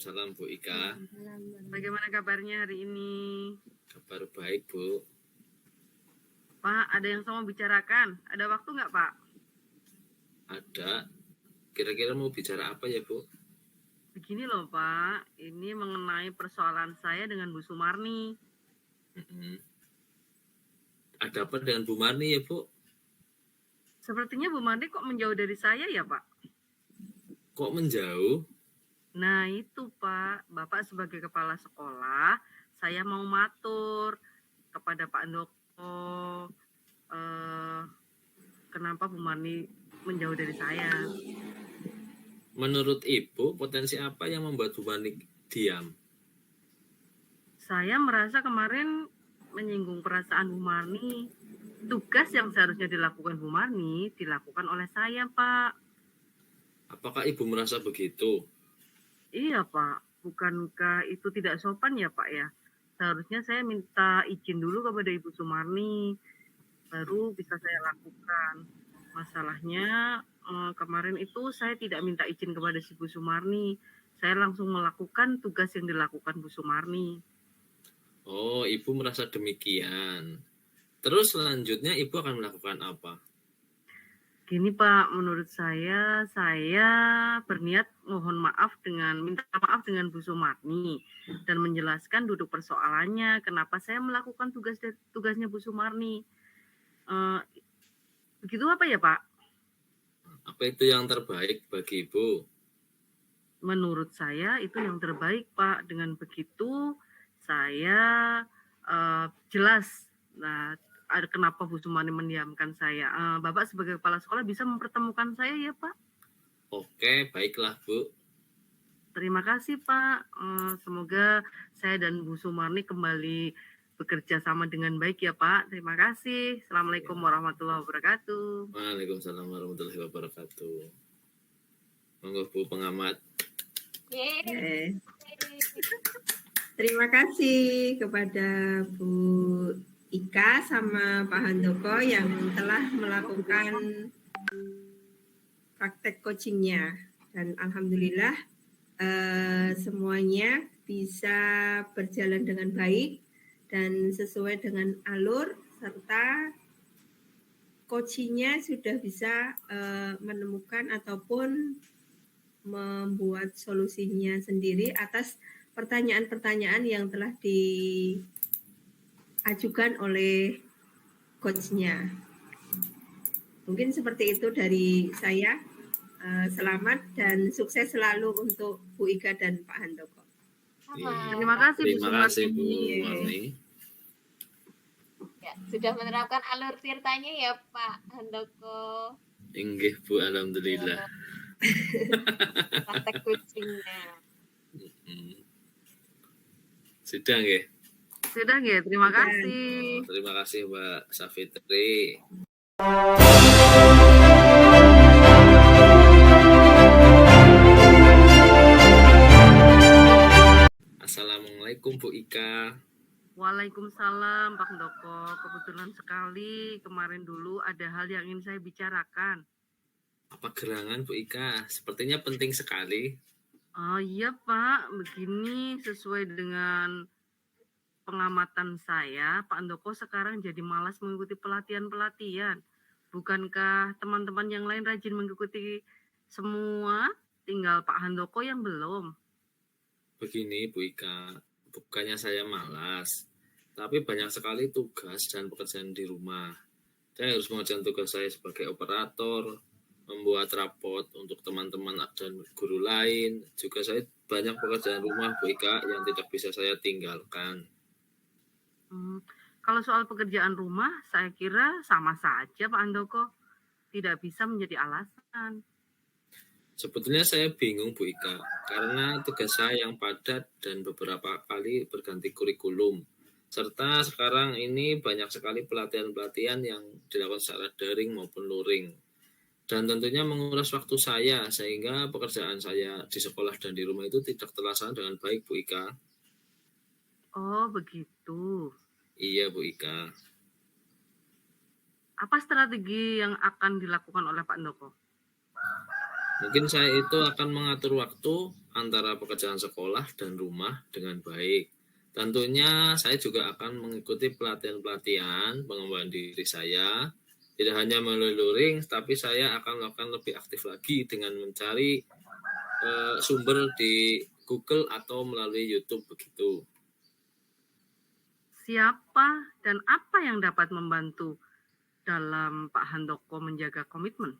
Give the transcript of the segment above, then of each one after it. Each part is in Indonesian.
Waalaikumsalam Bu Ika. Bagaimana kabarnya hari ini? Kabar baik Bu. Pak, ada yang saya mau bicarakan. Ada waktu nggak Pak? Ada. Kira-kira mau bicara apa ya Bu? Begini loh Pak, ini mengenai persoalan saya dengan Bu Sumarni. Ada apa dengan Bu Marni ya Bu? Sepertinya Bu Marni kok menjauh dari saya ya Pak? Kok menjauh? Nah itu Pak, Bapak sebagai kepala sekolah, saya mau matur kepada Pak Andoko, kenapa Bu Marni menjauh dari saya. Menurut Ibu, potensi apa yang membuat Bu Marni diam? Saya merasa kemarin menyinggung perasaan Bu Marni. Tugas yang seharusnya dilakukan Bu Marni dilakukan oleh saya, Pak. Apakah Ibu merasa begitu? Iya, Pak. Bukankah itu tidak sopan ya, Pak ya? Seharusnya saya minta izin dulu kepada Ibu Sumarni, baru bisa saya lakukan. Masalahnya kemarin itu saya tidak minta izin kepada si Bu Sumarni. Saya langsung melakukan tugas yang dilakukan Bu Sumarni. Oh, Ibu merasa demikian. Terus selanjutnya Ibu akan melakukan apa? Gini Pak, menurut saya berniat minta maaf dengan Bu Sumarni dan menjelaskan duduk persoalannya kenapa saya melakukan tugasnya Bu Sumarni. Begitu apa ya Pak? Apa itu yang terbaik bagi Ibu? Menurut saya itu yang terbaik Pak. Dengan begitu saya jelas. Nah, kenapa Bu Sumarni mendiamkan saya? Bapak sebagai kepala sekolah bisa mempertemukan saya ya Pak? Oke, baiklah Bu. Terima kasih Pak. Semoga saya dan Bu Sumarni kembali bekerja sama dengan baik ya Pak. Terima kasih. Assalamualaikum warahmatullahi wabarakatuh. Waalaikumsalam warahmatullahi wabarakatuh. Monggo Bu pengamat. Terima kasih kepada Bu Ika sama Pak Handoko yang telah melakukan praktek coachingnya, dan alhamdulillah semuanya bisa berjalan dengan baik dan sesuai dengan alur, serta coachingnya sudah bisa menemukan ataupun membuat solusinya sendiri atas pertanyaan-pertanyaan yang telah diajukan oleh coachnya. Mungkin seperti itu dari saya. Selamat dan sukses selalu untuk Bu Ika dan Pak Handoko. Terima kasih Bu Marni. Ya, sudah menerapkan alur tirtanya ya Pak Handoko. Inggih Bu, alhamdulillah. Praktek coachingnya. Sudah nggih? Sudah nggih, terima kasih. Terima kasih Mbak Safitri. Assalamualaikum Bu Ika. Waalaikumsalam Pak Handoko. Kebetulan sekali kemarin dulu ada hal yang ingin saya bicarakan. Apa gerangan Bu Ika? Sepertinya penting sekali. Iya Pak, begini sesuai dengan pengamatan saya, Pak Handoko sekarang jadi malas mengikuti pelatihan-pelatihan. Bukankah teman-teman yang lain rajin mengikuti semua, tinggal Pak Handoko yang belum? Begini Bu Ika, bukannya saya malas, tapi banyak sekali tugas dan pekerjaan di rumah. Saya harus mengerjakan tugas saya sebagai operator, membuat raport untuk teman-teman dan guru lain. Juga saya banyak pekerjaan rumah Bu Ika yang tidak bisa saya tinggalkan. Kalau soal pekerjaan rumah, saya kira sama saja Pak Handoko. Tidak bisa menjadi alasan. Sebetulnya saya bingung Bu Ika, karena tugas saya yang padat dan beberapa kali berganti kurikulum. Serta sekarang ini banyak sekali pelatihan-pelatihan yang dilakukan secara daring maupun luring. Dan tentunya menguras waktu saya, sehingga pekerjaan saya di sekolah dan di rumah itu tidak terlaksana dengan baik Bu Ika. Oh begitu. Iya Bu Ika. Apa strategi yang akan dilakukan oleh Pak Handoko? Mungkin saya itu akan mengatur waktu antara pekerjaan sekolah dan rumah dengan baik. Tentunya saya juga akan mengikuti pelatihan-pelatihan pengembangan diri saya. Tidak hanya melalui luring, tapi saya akan melakukan lebih aktif lagi dengan mencari sumber di Google atau melalui YouTube begitu. Siapa dan apa yang dapat membantu dalam Pak Handoko menjaga komitmen?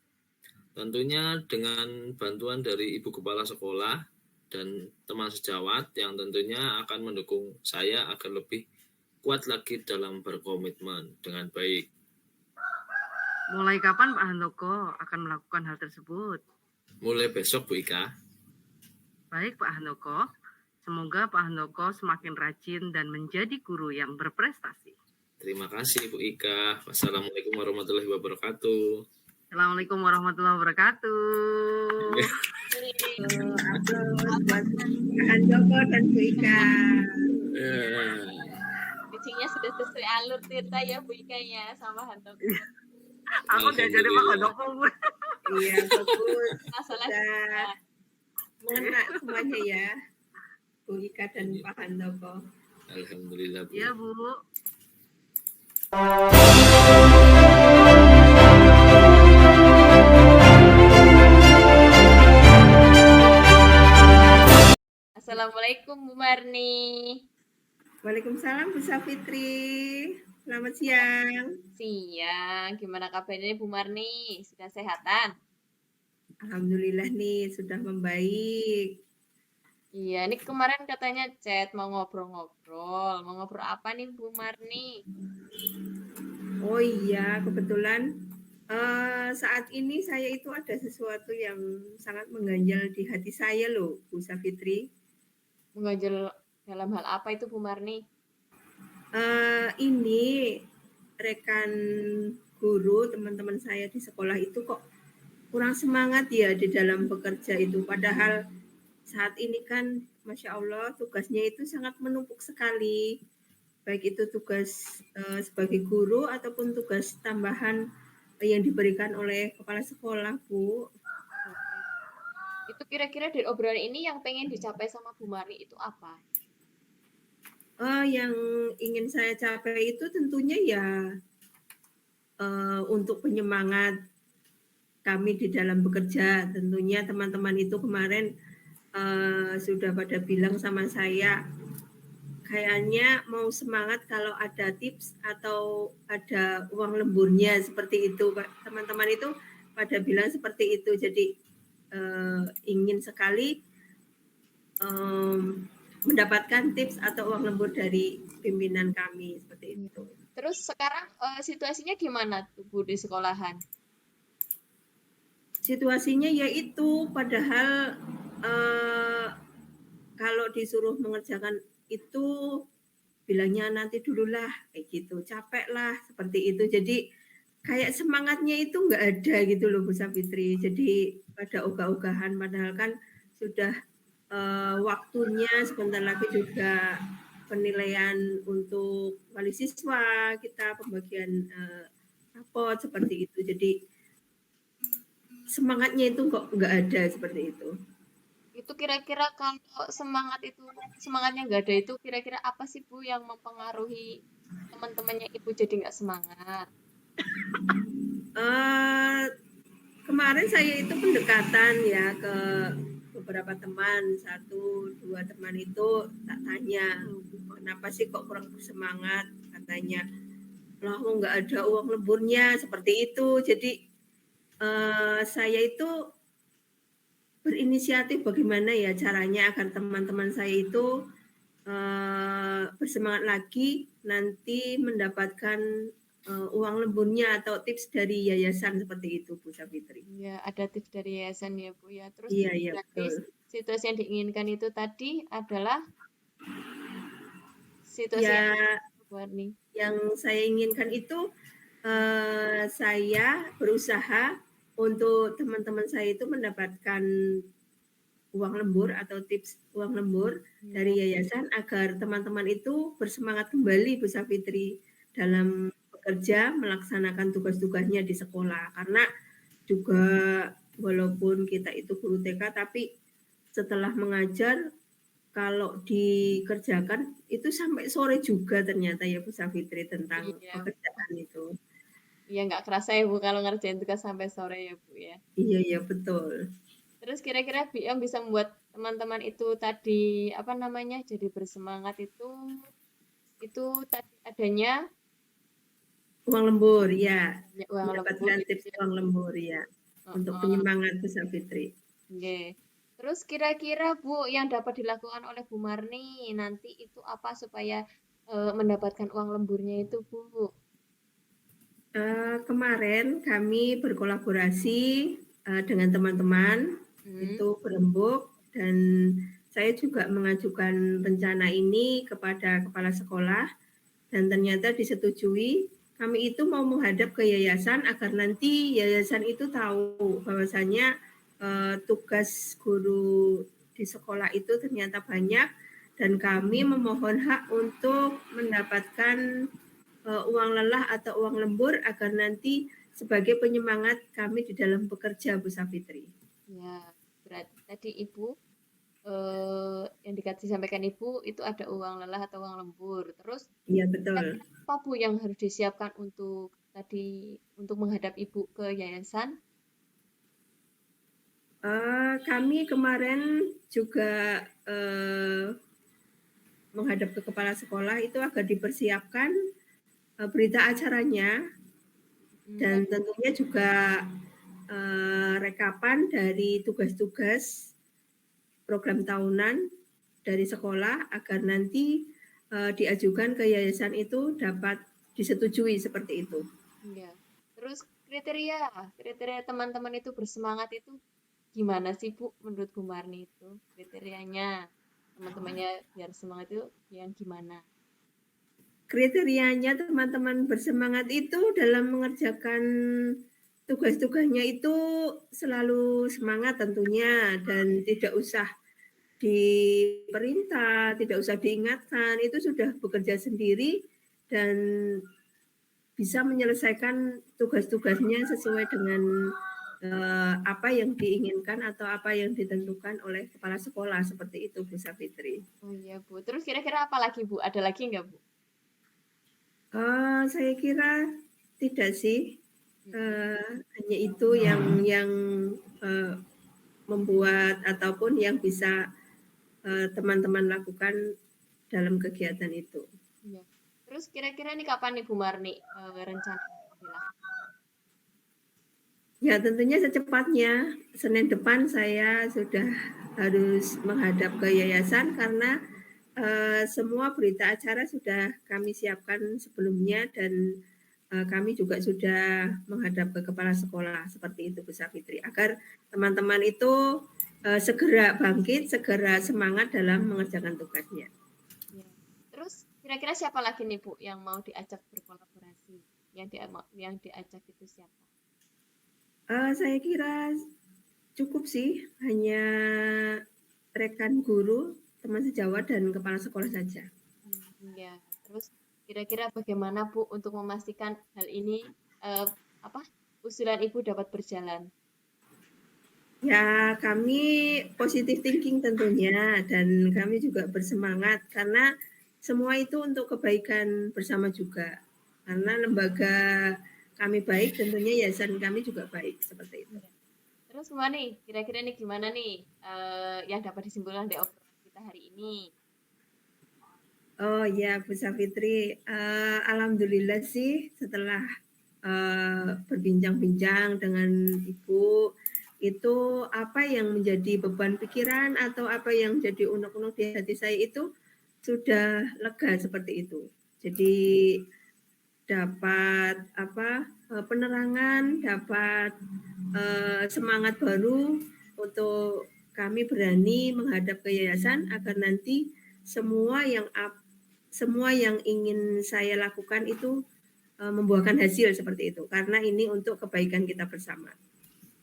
Tentunya dengan bantuan dari Ibu Kepala Sekolah dan teman sejawat yang tentunya akan mendukung saya agar lebih kuat lagi dalam berkomitmen dengan baik. Mulai kapan Pak Handoko akan melakukan hal tersebut? Mulai besok, Bu Ika. Baik Pak Handoko, semoga Pak Handoko semakin rajin dan menjadi guru yang berprestasi. Terima kasih, Bu Ika. Wassalamualaikum warahmatullahi wabarakatuh. Assalamualaikum warahmatullahi wabarakatuh. Aplaus buat Pak Handoko dan Bu Ika. Pitchingnya sudah sesuai alur Tirta ya Bu Ika ya sama Handoko. Aku udah jadi Pak Handoko, Bu. Iya, bagus. Masalah Sudah mengena semuanya ya, Bu Ika dan Pak Handoko. Alhamdulillah, Bu. Iya, Bu. Assalamualaikum Bu Marni. Waalaikumsalam Bu Safitri. Selamat siang. Siang, gimana kabarnya Bu Marni? Sudah sehatan? Alhamdulillah nih sudah membaik. Iya, ini kemarin katanya chat mau ngobrol-ngobrol. Mau ngobrol apa nih Bu Marni? Oh iya, kebetulan saat ini saya itu ada sesuatu yang sangat mengganjal di hati saya loh, Bu Safitri. Mengganjal dalam hal apa itu Bu Marni? Ini rekan guru teman-teman saya di sekolah itu kok kurang semangat ya di dalam bekerja itu. Padahal saat ini kan Masya Allah tugasnya itu sangat menumpuk sekali. Baik itu tugas sebagai guru ataupun tugas tambahan yang diberikan oleh kepala sekolah, Bu. Itu kira-kira dari obrolan ini yang pengen dicapai sama Bu Marni itu apa? Yang ingin saya capai itu tentunya ya untuk penyemangat kami di dalam bekerja. Tentunya teman-teman itu kemarin sudah pada bilang sama saya, kayaknya mau semangat kalau ada tips atau ada uang lemburnya seperti itu. Teman-teman itu pada bilang seperti itu. Jadi ingin sekali mendapatkan tips atau uang lembur dari pimpinan kami seperti itu. Terus sekarang situasinya gimana tuh Bu di sekolahan? Situasinya yaitu padahal kalau disuruh mengerjakan itu bilangnya nanti dululah kayak gitu, capek lah seperti itu. Jadi kayak semangatnya itu nggak ada gitu loh Bu Safitri. Jadi pada ogah-ogahan padahal kan sudah waktunya sebentar lagi juga penilaian untuk wali siswa kita pembagian rapot seperti itu. Jadi semangatnya itu kok nggak ada seperti itu. Itu kira-kira kalau semangatnya nggak ada itu kira-kira apa sih Bu yang mempengaruhi teman-temannya Ibu jadi nggak semangat? Kemarin saya itu pendekatan ya ke beberapa teman, 1-2 teman itu tak tanya kenapa sih kok kurang bersemangat, katanya lah nggak ada uang lemburnya seperti itu. Jadi saya itu berinisiatif bagaimana ya caranya agar teman-teman saya itu bersemangat lagi nanti mendapatkan uang lemburnya atau tips dari yayasan seperti itu Bu Safitri. Ya, ada tips dari yayasan ya Bu ya. Terus Iya, berarti situasi yang diinginkan itu tadi adalah situasi ya, yang saya inginkan itu saya berusaha untuk teman-teman saya itu mendapatkan uang lembur atau tips uang lembur dari yayasan agar teman-teman itu bersemangat kembali Bu Safitri dalam bekerja melaksanakan tugas-tugasnya di sekolah. Karena juga walaupun kita itu guru TK tapi setelah mengajar kalau dikerjakan itu sampai sore juga ternyata ya Bu Safitri tentang Iya, pekerjaan itu. iya nggak kerasa ya Bu kalau ngerjain tugas sampai sore ya Bu ya. Iya iya betul. Terus kira-kira yang bisa membuat teman-teman itu tadi apa namanya jadi bersemangat itu tadi adanya Uang lembur ya, uang lembur mendapatkan gitu tips ya. uang lembur ya untuk Heeh. penyemangat Bu Safitri. Oke. Terus kira-kira Bu yang dapat dilakukan oleh Bu Marni nanti itu apa supaya mendapatkan uang lemburnya itu Bu? Kemarin kami berkolaborasi dengan teman-teman Hmm. itu berembuk dan saya juga mengajukan rencana ini kepada kepala sekolah dan ternyata disetujui. Kami itu mau menghadap ke yayasan agar nanti yayasan itu tahu bahwasanya tugas guru di sekolah itu ternyata banyak dan kami memohon hak untuk mendapatkan uang lelah atau uang lembur agar nanti sebagai penyemangat kami di dalam bekerja Bu Safitri. Ya, berarti tadi Ibu yang disampaikan Ibu itu ada uang lelah atau uang lembur. Terus Iya betul. kira-kira apa Bu yang harus disiapkan untuk tadi untuk menghadap Ibu ke yayasan? Kami kemarin juga menghadap ke kepala sekolah itu agar dipersiapkan berita acaranya dan tentunya juga rekapan dari tugas-tugas program tahunan dari sekolah agar nanti diajukan ke yayasan itu dapat disetujui seperti itu. Ya. Terus kriteria teman-teman itu bersemangat itu gimana sih Bu menurut Bu Marni itu kriterianya teman-temannya biar semangat itu yang gimana? Kriterianya teman-teman bersemangat itu dalam mengerjakan tugas-tugasnya itu selalu semangat tentunya dan tidak usah diperintah, tidak usah diingatkan, itu sudah bekerja sendiri dan bisa menyelesaikan tugas-tugasnya sesuai dengan apa yang diinginkan atau apa yang ditentukan oleh kepala sekolah seperti itu Bu Safitri. Oh iya Bu. Terus kira-kira apa lagi Bu? Ada lagi nggak Bu? Saya kira tidak sih. Hanya itu yang membuat ataupun yang bisa teman-teman lakukan dalam kegiatan itu. Iya. Terus kira-kira nih kapan nih Bu Marni rencana dilakukan? Ya tentunya secepatnya. Senin depan saya sudah harus menghadap ke yayasan karena semua berita acara sudah kami siapkan sebelumnya dan kami juga sudah menghadap ke kepala sekolah seperti itu Bu Safitri agar teman-teman itu segera bangkit, segera semangat dalam mengerjakan tugasnya. Ya. Terus kira-kira siapa lagi nih Bu yang mau diajak berkolaborasi? Yang diajak itu siapa? Saya kira cukup sih, hanya rekan guru, teman sejawat, dan kepala sekolah saja. Ya. Terus kira-kira bagaimana Bu untuk memastikan hal ini apa usulan Ibu dapat berjalan? Ya, kami positive thinking tentunya, dan kami juga bersemangat karena semua itu untuk kebaikan bersama juga. Karena lembaga kami baik, tentunya yayasan kami juga baik seperti itu. Ya. Terus gimana nih? Kira-kira nih gimana nih yang dapat disimpulkan dari obrolan kita hari ini? Oh ya, Bu Safitri, alhamdulillah sih setelah berbincang-bincang dengan Ibu, itu apa yang menjadi beban pikiran atau apa yang jadi unek-unek di hati saya itu sudah lega seperti itu. Jadi dapat penerangan, dapat semangat baru untuk kami berani menghadap ke yayasan agar nanti semua yang ingin saya lakukan itu membuahkan hasil seperti itu karena ini untuk kebaikan kita bersama.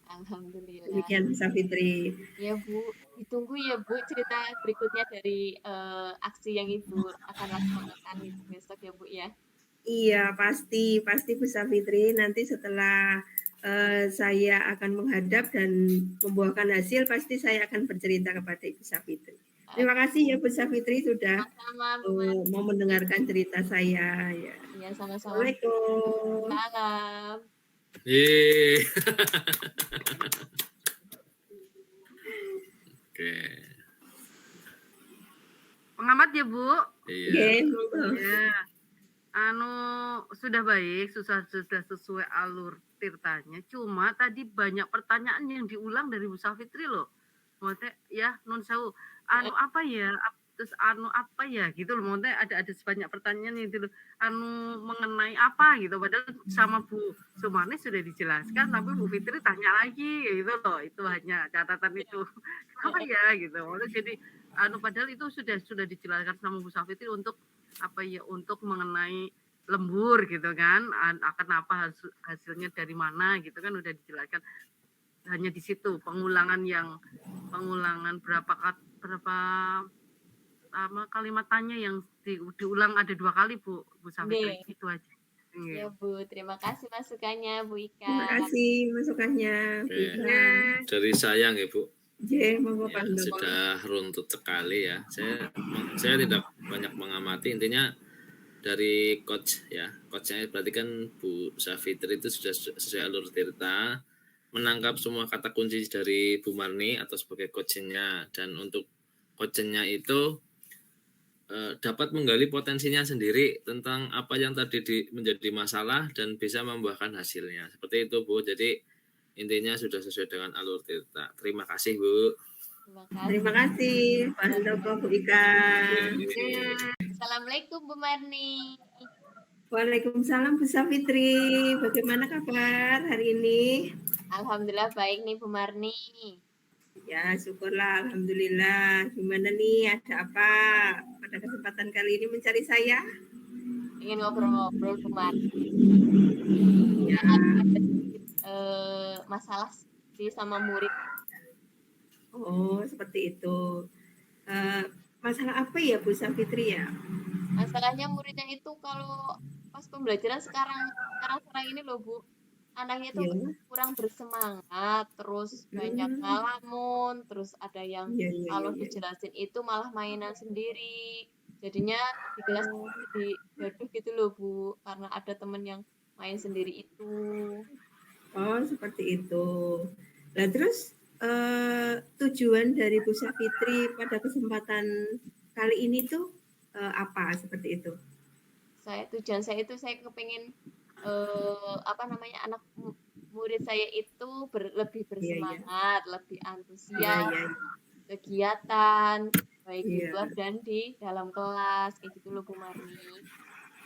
Alhamdulillah. Demikian Safitri. Ya Bu, ditunggu ya Bu cerita berikutnya dari aksi yang Ibu akan laksanakan itu besok ya Bu ya. Iya pasti Bu Safitri nanti setelah saya akan menghadap dan membuahkan hasil, pasti saya akan bercerita kepada Ibu Safitri. Terima kasih ya Bu Safitri sudah Sama-sama, Bu Marni. mau mendengarkan cerita saya. Ya. Iya, sama-sama. Assalamualaikum. Salam. Yeay. Oke. Pengamat ya Bu. Iya. Oke, monggo. Ya, sudah baik, sudah sesuai alur tirtanya. Cuma tadi banyak pertanyaan yang diulang dari Bu Safitri loh. Maksudnya ya non sewu, apa ya? Terus apa ya gitu loh. Maksudnya ada sebanyak pertanyaan gitu loh. Mengenai apa gitu. Padahal sama Bu Sumarni sudah dijelaskan, tapi Bu Fitri tanya lagi gitu loh. Itu hanya catatan itu. Apa ya gitu. Maksudnya jadi padahal itu sudah dijelaskan sama Bu Safitri untuk apa ya, untuk mengenai lembur gitu kan, akan apa hasilnya dari mana gitu kan udah dijelaskan. Hanya di situ pengulangan berapa kalimat tanya yang diulang ada 2 kali Bu Safitri. Nggih. Itu aja. Ya Bu, terima kasih masukannya Bu Terima Ika. kasih masukannya Bu Oke. Ika. Dari saya nggih Bu. J, monggo Ya, Pak Handoko. sudah runtut sekali ya. Saya tidak banyak mengamati, intinya dari coach ya. Coachnya berarti kan Bu Safitri itu sudah sesuai alur tirta, menangkap semua kata kunci dari Bu Marni atau sebagai coachnya, dan untuk coachnya itu dapat menggali potensinya sendiri tentang apa yang tadi menjadi masalah dan bisa membuahkan hasilnya. Seperti itu Bu. Jadi intinya sudah sesuai dengan alur tirta. Terima kasih Bu. Terima kasih Pak Handoko, Bu Ika. Assalamualaikum Bu Marni. Waalaikumsalam Bu Safitri. Bagaimana kabar hari ini? Alhamdulillah baik nih Bu Marni. Ya, syukurlah, alhamdulillah. Gimana nih? Ada apa pada kesempatan kali ini mencari saya? Ingin ngobrol-ngobrol Bu Marni. Ya. Ada masalah sih sama murid. Oh, seperti itu. Masalah apa ya Bu Safitri ya? Masalahnya muridnya itu kalau pas pembelajaran sekarang ini loh Bu, anaknya itu kurang bersemangat, terus banyak ngalamun, terus ada yang kalau dijelasin itu malah mainan sendiri. Jadinya di kelas jadi gaduh gitu loh Bu, karena ada temen yang main sendiri itu. Oh, seperti itu. Nah, terus tujuan dari Bu Safitri pada kesempatan kali ini tuh apa seperti itu? Tujuan saya itu saya kepengen anak murid saya itu lebih bersemangat, lebih antusias, kegiatan baik di luar dan di dalam kelas kayak gitu loh Bu Marni.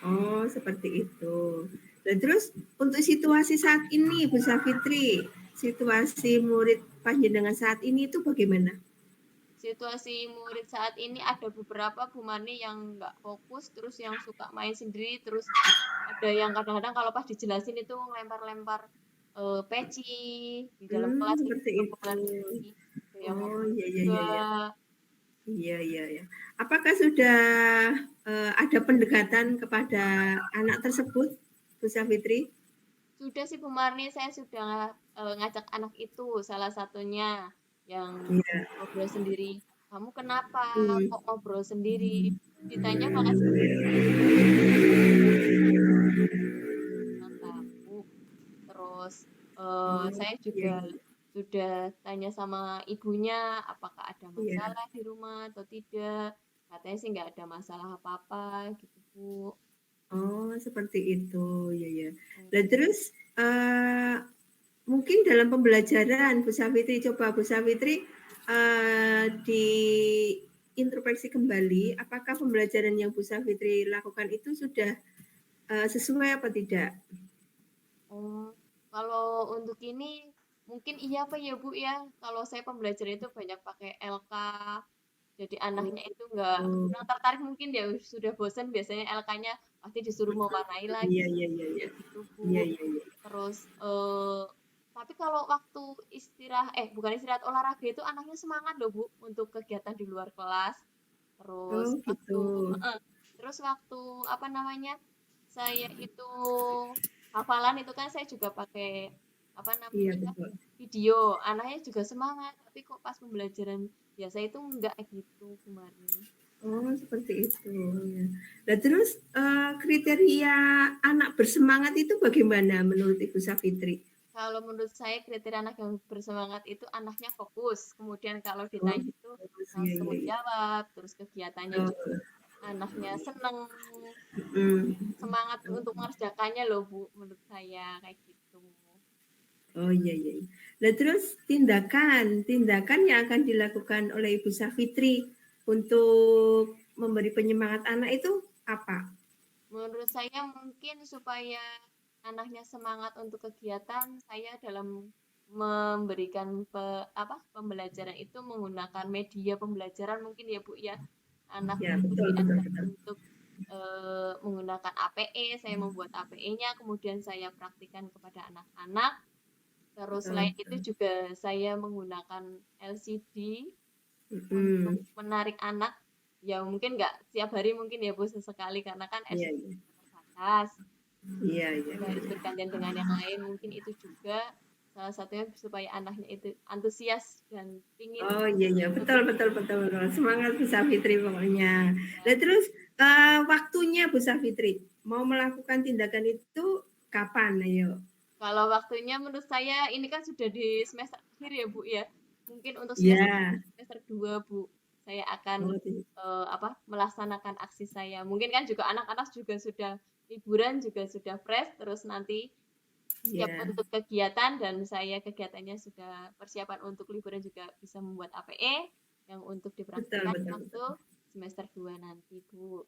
Oh, seperti itu. Dan terus untuk situasi saat ini Bu Safitri, situasi murid panjenengan saat ini itu bagaimana? Situasi murid saat ini ada beberapa Bu Marni yang nggak fokus, terus yang suka main sendiri, terus ada yang kadang-kadang kalau pas dijelasin itu ngelempar-lempar peci di dalam kelas seperti itu. Oh iya. Apakah sudah ada pendekatan kepada anak tersebut, Bu Safitri? Sudah sih Bu Marni, saya sudah ngajak anak itu salah satunya yang ngobrol sendiri. Kamu kenapa kok ngobrol sendiri? Ditanya malah kamu. Terus saya juga sudah tanya sama ibunya apakah ada masalah di rumah atau tidak. Katanya sih nggak ada masalah apa-apa gitu Bu. Oh, seperti itu. Ya. Dan terus mungkin dalam pembelajaran Bu Safitri, coba Bu Safitri di introspeksi kembali, apakah pembelajaran yang Bu Safitri lakukan itu sudah sesuai apa tidak? Kalau untuk ini mungkin iya apa ya Bu ya, kalau saya pembelajaran itu banyak pakai LK, jadi anaknya itu nggak kurang tertarik mungkin dia sudah bosan biasanya LK-nya pasti disuruh mewarnai lagi. Iya. Gitu Bu. Terus tapi kalau waktu bukan istirahat olahraga itu anaknya semangat loh Bu untuk kegiatan di luar kelas. Terus waktu apa namanya saya itu hafalan itu kan saya juga pakai apa Iya namanya betul. video, anaknya juga semangat, tapi kok pas pembelajaran biasa itu enggak gitu kemarin. Oh, seperti itu. Ya. Nah, terus kriteria anak bersemangat itu bagaimana menurut Ibu Safitri? Kalau menurut saya kriteria anak yang bersemangat itu anaknya fokus, kemudian kalau Oh, ditanya itu iya, langsung iya, iya. menjawab, terus kegiatannya juga Oh, anaknya seneng, semangat untuk mengerjakannya loh Bu, menurut saya kayak gitu. oh iya, iya. Iya. Nah, terus tindakan yang akan dilakukan oleh Ibu Safitri untuk memberi penyemangat anak itu apa? Menurut saya mungkin supaya anaknya semangat untuk kegiatan, saya dalam memberikan pembelajaran itu menggunakan media pembelajaran mungkin ya Bu ya. Anak Ya, itu betul, betul, diajak betul. untuk menggunakan APE, saya membuat APE-nya, kemudian saya praktikkan kepada anak-anak. Terus Oh, selain itu juga saya menggunakan LCD untuk mm, menarik anak. Ya mungkin nggak setiap hari mungkin ya Bu sesekali karena kan iya, LCD iya, terbatas. iya, iya, Juga iya. harus Iya. bergantian dengan yang lain. Mungkin itu juga salah satunya supaya anaknya itu antusias dan pingin Oh iya, iya, betul, betul, betul, betul. Semangat Bu Safitri pokoknya. Nah, ya. terus waktunya Bu Safitri mau melakukan tindakan itu kapan? Ayo. Kalau waktunya menurut saya ini kan sudah di semester akhir ya Bu ya. Mungkin untuk Ya. semester 2 Bu, saya akan Oh, melaksanakan aksi saya. Mungkin kan juga anak-anak juga sudah liburan juga sudah fresh terus nanti siap ya, untuk kegiatan dan saya kegiatannya sudah persiapan untuk liburan juga bisa membuat APE yang untuk betul, dipraktikkan betul, waktu betul. semester 2 nanti Bu.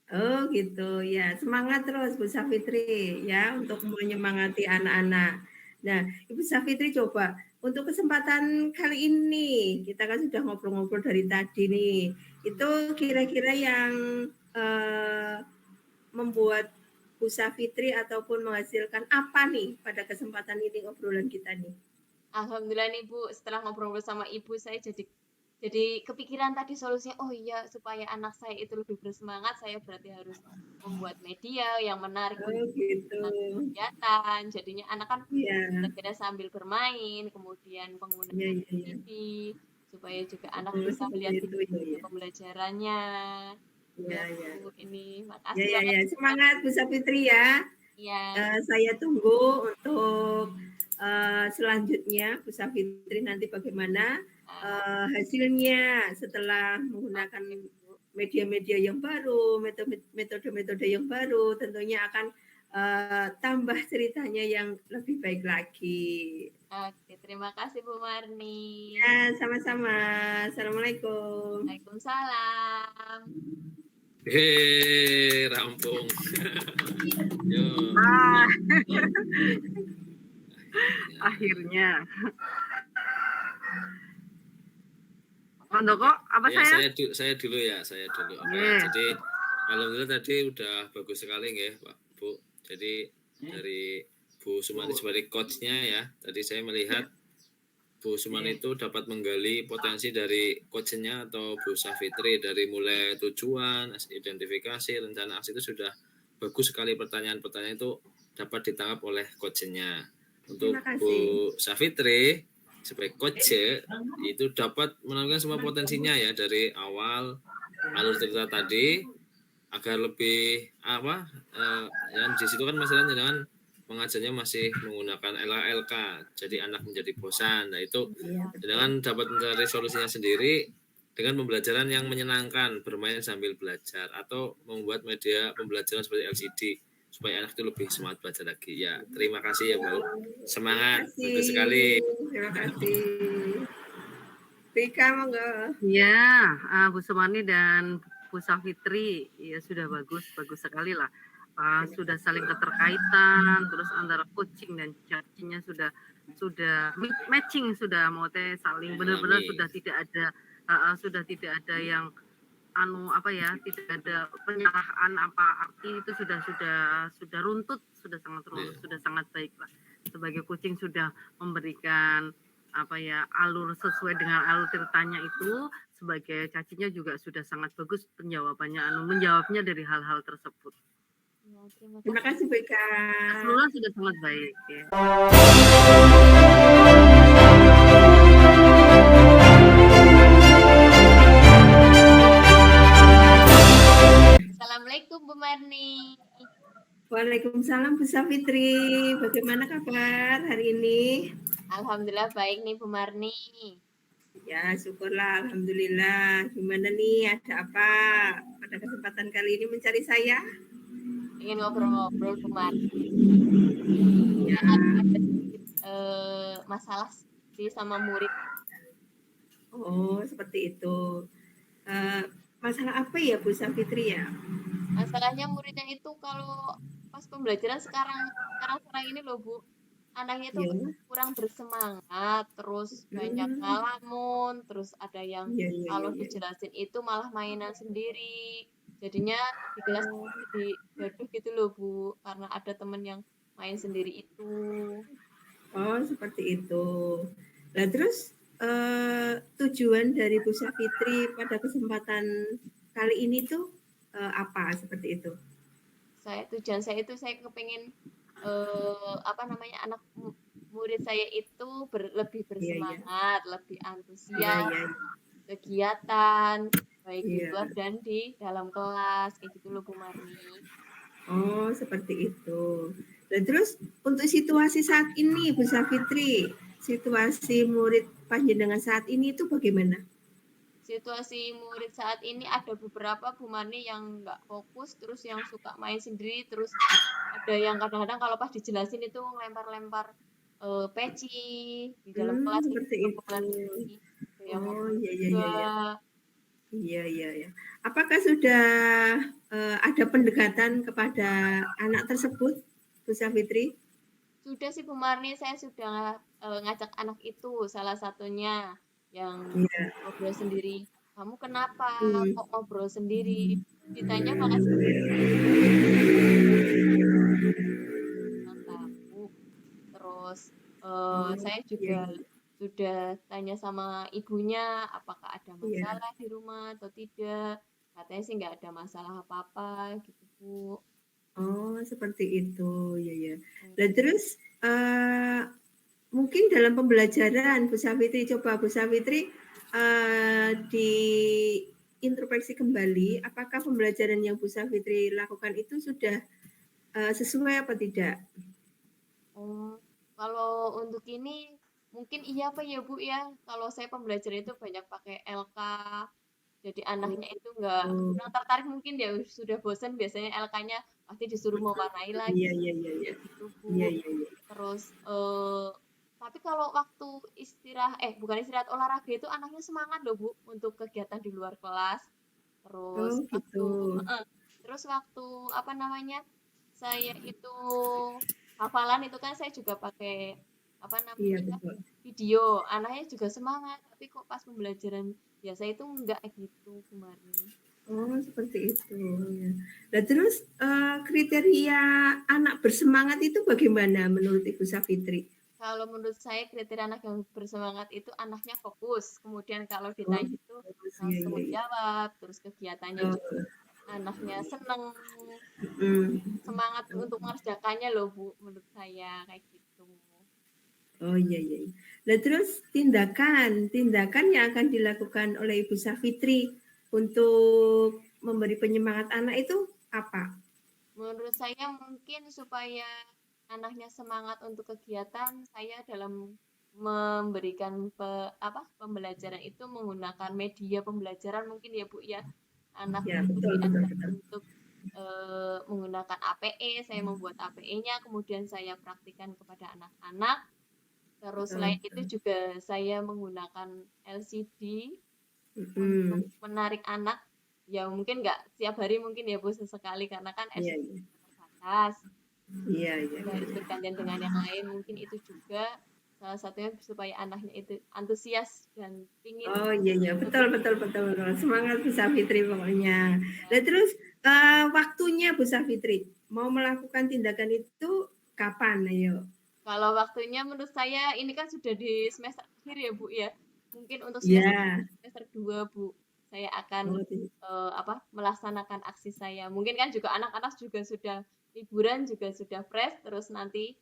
Oh gitu ya, semangat terus Bu Safitri ya untuk menyemangati anak-anak. Nah, Ibu Safitri coba untuk kesempatan kali ini kita kan sudah ngobrol-ngobrol dari tadi nih. Itu kira-kira yang eh, membuat Bu Safitri ataupun menghasilkan apa nih pada kesempatan ini obrolan kita nih? Alhamdulillah nih Bu, setelah ngobrol sama Ibu saya jadi kepikiran tadi solusinya. Oh iya, supaya anak saya itu lebih bersemangat, saya berarti harus membuat media yang menarik Oh untuk gitu. kegiatan. Jadinya anak kan Iya, kira-kira sambil bermain, kemudian iya, penggunaan iya, iya. TV, supaya juga anak Oh, bisa seperti melihat itu ya, video ya. pembelajarannya. Iya, Ya iya. Bu, ini Ya, makasih ya, banget ya. Bu Semangat Bu Safitri ya. ya. Saya tunggu untuk selanjutnya Bu Safitri nanti bagaimana Ah, hasilnya setelah menggunakan oke Bu. media-media yang baru, metode-metode yang baru, tentunya akan tambah ceritanya yang lebih baik lagi. Oke, terima kasih Bu Marni. Ya, sama-sama. Assalamualaikum. Waalaikumsalam. Rampung. Yo, Ah, akhirnya. akhirnya. Handoko, apa Ya, saya? saya dulu ya, saya dulu. Oke, Iya. jadi alhamdulillah tadi udah bagus sekali ya, Pak Bu. Jadi dari Bu Sumani sebagai coachnya ya, tadi saya melihat Bu Sumani itu dapat menggali potensi dari coachnya atau Bu Safitri dari mulai tujuan, identifikasi, rencana aksi itu sudah bagus sekali pertanyaan-pertanyaan itu dapat ditangkap oleh coachnya. Untuk Terima kasih. Bu Safitri sebagai coach itu dapat menemukan semua potensinya ya dari awal alur cerita tadi agar lebih yang di situ kan masalahnya dengan pengajarnya masih menggunakan LALK jadi anak menjadi bosan. Nah itu Iya, betul. dengan dapat mencari solusinya sendiri dengan pembelajaran yang menyenangkan bermain sambil belajar atau membuat media pembelajaran seperti LCD supaya anak itu lebih semangat belajar lagi ya. Terima kasih ya Bu, Terima semangat, kasih. bagus sekali. Terima kasih. Rika, monggo. Iya, Bu Sumani dan Bu Safitri, ya sudah bagus, bagus sekali lah. Sudah saling keterkaitan, terus antara coaching dan charging-nya sudah matching, sudah mau teh saling benar-benar sudah tidak ada yang tidak ada penyalahan apa arti itu sudah runtut, sudah sangat runtut, sudah sangat baik lah. Sebagai coaching sudah memberikan alur sesuai dengan alur ceritanya itu, sebagai cacinya juga sudah sangat bagus penjawabannya menjawabnya dari hal-hal tersebut. Ya, terima Terima kasih. kasih Bu Ika. Semua sudah sangat baik ya. Assalamualaikum Bu Marni. Waalaikumsalam Bu Safitri. Bagaimana kabar hari ini? Alhamdulillah baik nih Bu Marni. Ya, syukurlah. Alhamdulillah. Gimana nih? Ada apa pada kesempatan kali ini mencari saya? Ingin ngobrol-ngobrol Bu Marni. Ya. Ada sedikit masalah sih sama murid. Oh, seperti itu. Eh, masalah apa ya Bu Safitri ya? Masalahnya muridnya itu kalau pas pembelajaran sekarang ini loh Bu, anaknya itu Ya. kurang bersemangat, terus banyak Hmm, ngalamun, terus ada yang iya, iya, iya, kalau iya. dijelasin itu malah mainan sendiri. Jadinya di kelas Oh, jadi gaduh gitu loh Bu, karena ada temen yang main sendiri itu. oh, seperti itu. Nah, terus tujuan dari Bu Safitri pada kesempatan kali ini tuh apa seperti itu? Tujuan saya itu saya kepengen apa namanya murid saya itu lebih Iya, iya. bersemangat, lebih Iya, antusias, iya, kegiatan baik di iya. luar dan di dalam kelas kayak gitu loh Bu Marni. Oh, seperti itu. Dan terus untuk situasi saat ini, Bu Safitri, situasi murid panjenengan saat ini itu bagaimana? Situasi murid saat ini ada beberapa Bu Marni yang nggak fokus, terus yang suka main sendiri, terus ada yang kadang-kadang kalau pas dijelasin itu ngelempar-lempar peci di dalam kelas kayak Seperti gitu loh Bu itu. Marni. Ada yang Oh, ngomong iya, iya, juga. iya, iya. Iya, iya, iya. Apakah sudah ada pendekatan kepada anak tersebut, Bu Safitri? Sudah sih Bu Marni, saya sudah ngajak anak itu salah satunya yang Iya. ngobrol sendiri. Kamu kenapa Hmm. kok ngobrol sendiri? Ditanya malah tahu. Terus Oh, saya iya, juga iya, sudah tanya sama ibunya apakah ada iya. masalah di rumah atau tidak. Katanya sih nggak ada masalah apa-apa gitu Bu. Oh, seperti itu. Iya, iya. Hmm. Dan terus mungkin dalam pembelajaran Bu Safitri, coba Bu Safitri diintrospeksi kembali, apakah pembelajaran yang Bu Safitri lakukan itu sudah sesuai apa tidak? Oh, kalau untuk ini mungkin iya apa ya Bu ya? Kalau saya pembelajaran itu banyak pakai LK, jadi Oh, anaknya itu nggak oh, kurang tertarik mungkin dia sudah bosan biasanya LK-nya pasti disuruh mewarnai iya, lagi iya, iya, iya. kayak gitu Iya, Bu. iya, iya. Terus tapi kalau waktu bukan istirahat olahraga itu anaknya semangat loh Bu untuk kegiatan di luar kelas. Terus Oh, gitu. waktu terus waktu apa namanya? Saya itu hafalan itu kan saya juga pakai apa Iya, namanya? betul. Video. Anaknya juga semangat, tapi kok pas pembelajaran biasa itu enggak kayak gitu kemarin. Oh, seperti itu. Ya. Nah, terus kriteria anak bersemangat itu bagaimana menurut Ibu Safitri? Kalau menurut saya kriteria anak yang bersemangat itu anaknya fokus. Kemudian kalau Oh, ditanya itu iya, langsung iya, iya. menjawab, terus kegiatannya juga Oh, anaknya seneng, mm. semangat untuk mengerjakannya loh Bu, menurut saya kayak gitu. Oh, iya, iya, iya. Nah, terus tindakan yang akan dilakukan oleh Ibu Safitri untuk memberi penyemangat anak itu apa? Menurut saya mungkin supaya anaknya semangat untuk kegiatan, saya dalam memberikan pembelajaran itu menggunakan media pembelajaran mungkin ya Bu ya. Anak Ya, itu betul, betul, diajak betul. untuk menggunakan APE, saya membuat APE-nya, kemudian saya praktikkan kepada anak-anak. Terus Betul, selain itu betul. juga saya menggunakan LCD untuk Mm. menarik anak. Ya mungkin nggak setiap hari mungkin ya Bu sesekali karena kan Iya, LCD iya. terbatas. Iya, iya, Juga iya. harus bergantian dengan yang lain. Mungkin itu juga salah satunya supaya anaknya itu antusias dan pingin Oh, iya, iya. Betul, untuk betul, betul, betul. Semangat Bu Safitri pokoknya. ya, Nah, terus waktunya Bu Safitri mau melakukan tindakan itu kapan? Ayo. kalau waktunya menurut saya ini kan sudah di semester akhir ya Bu ya. Mungkin untuk semester Ya, semester 2 Bu. saya akan Oh, gitu. melaksanakan aksi saya. Mungkin kan juga anak-anak juga sudah liburan juga sudah fresh, terus nanti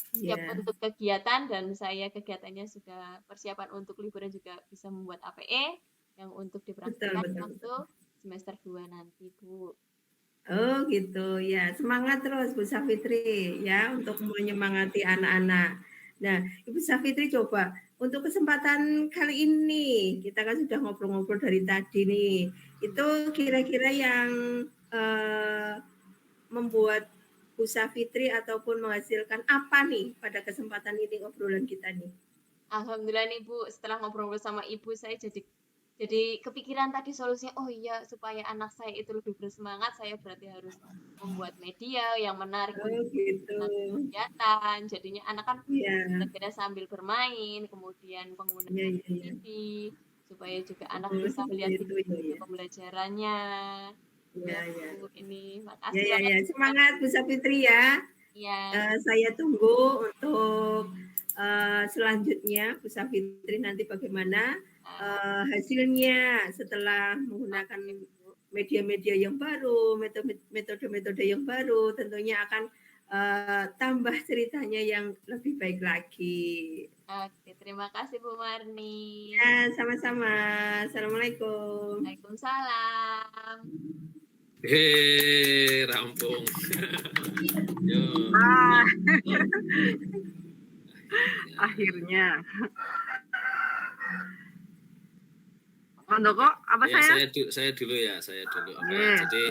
siap Ya, untuk kegiatan dan saya kegiatannya sudah persiapan untuk liburan juga bisa membuat APE yang untuk betul, dipraktikkan betul, waktu betul. semester 2 nanti, Bu. Oh gitu ya, semangat terus Bu Safitri ya untuk menyemangati anak-anak. Nah, Ibu Safitri coba untuk kesempatan kali ini kita kan sudah ngobrol-ngobrol dari tadi nih. Itu kira-kira yang eh, membuat Bu Safitri ataupun menghasilkan apa nih pada kesempatan ini obrolan kita nih? Alhamdulillah nih Bu, setelah ngobrol sama Ibu saya jadi kepikiran tadi solusinya. Oh iya, supaya anak saya itu lebih bersemangat, saya berarti harus membuat media yang menarik Oh untuk gitu. kegiatan. Jadinya anak kan Iya, kira-kira sambil bermain, kemudian iya, penggunaan iya, iya. TV, supaya juga anak Oh, bisa seperti melihat itu ya, video ya. pembelajarannya. Iya, Ya iya. Bu, ini Ya, makasih ya, banget ya. Bu Semangat Marni. Bu Safitri ya. Ya, Saya tunggu untuk selanjutnya Bu Safitri nanti bagaimana uh, hasilnya setelah menggunakan oke Bu. media-media yang baru, metode-metode yang baru, tentunya akan tambah ceritanya yang lebih baik lagi. Oke, terima kasih Bu Marni. Ya, sama-sama. Assalamualaikum. Waalaikumsalam. Rampung. Yo, Ah, akhirnya. akhirnya. Mandoko, apa Ya, saya? saya dulu ya, saya dulu. Iya. Jadi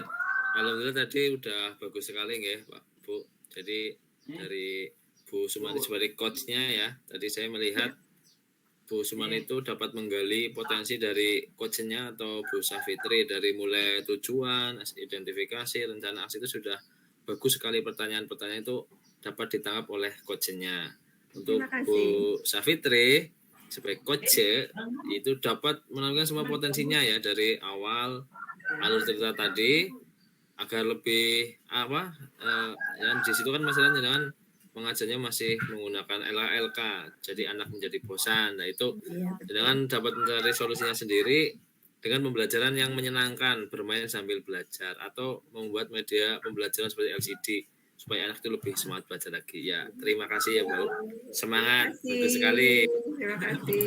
alhamdulillah tadi udah bagus sekali ya, Pak Bu. Jadi dari Bu Sumani sebagai coachnya ya, tadi saya melihat Bu Sumani itu dapat menggali potensi dari coachnya atau Bu Safitri dari mulai tujuan, identifikasi, rencana aksi itu sudah bagus sekali pertanyaan-pertanyaan itu dapat ditangkap oleh coachnya. Untuk Terima Bu kasih. Safitri sebagai coach itu dapat menemukan semua potensinya ya dari awal alur cerita tadi agar lebih yang di situ kan masalahnya dengan mengajarnya masih menggunakan LALK jadi anak menjadi bosan. Nah itu Iya, betul. dengan dapat mencari solusinya sendiri dengan pembelajaran yang menyenangkan, bermain sambil belajar atau membuat media pembelajaran seperti LCD supaya anak itu lebih semangat belajar lagi. Ya, terima kasih ya Bu. Terima Semangat, kasih. bagus sekali. Terima kasih.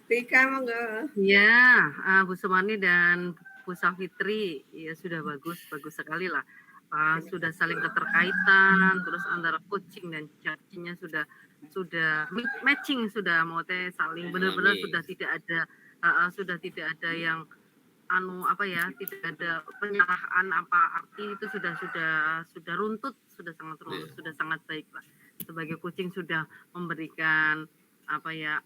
Rika, monggo. Ya, Bu Sumani dan Bu Safitri, ya sudah bagus sekali lah. Sudah saling keterkaitan, terus antara coaching dan charging-nya sudah matching, sudah mau teh saling benar-benar sudah tidak ada yang tidak ada penyalahan apa arti itu sudah runtut, sudah sangat runtut, sudah sangat baik lah. Sebagai coaching sudah memberikan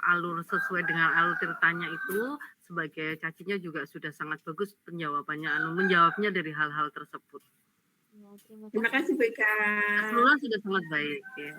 alur sesuai dengan alur ceritanya itu, sebagai cacinya juga sudah sangat bagus penjawabannya menjawabnya dari hal-hal tersebut. Ya, terima Terima kasih. kasih, Rika. Keseluruhan sudah sangat baik ya.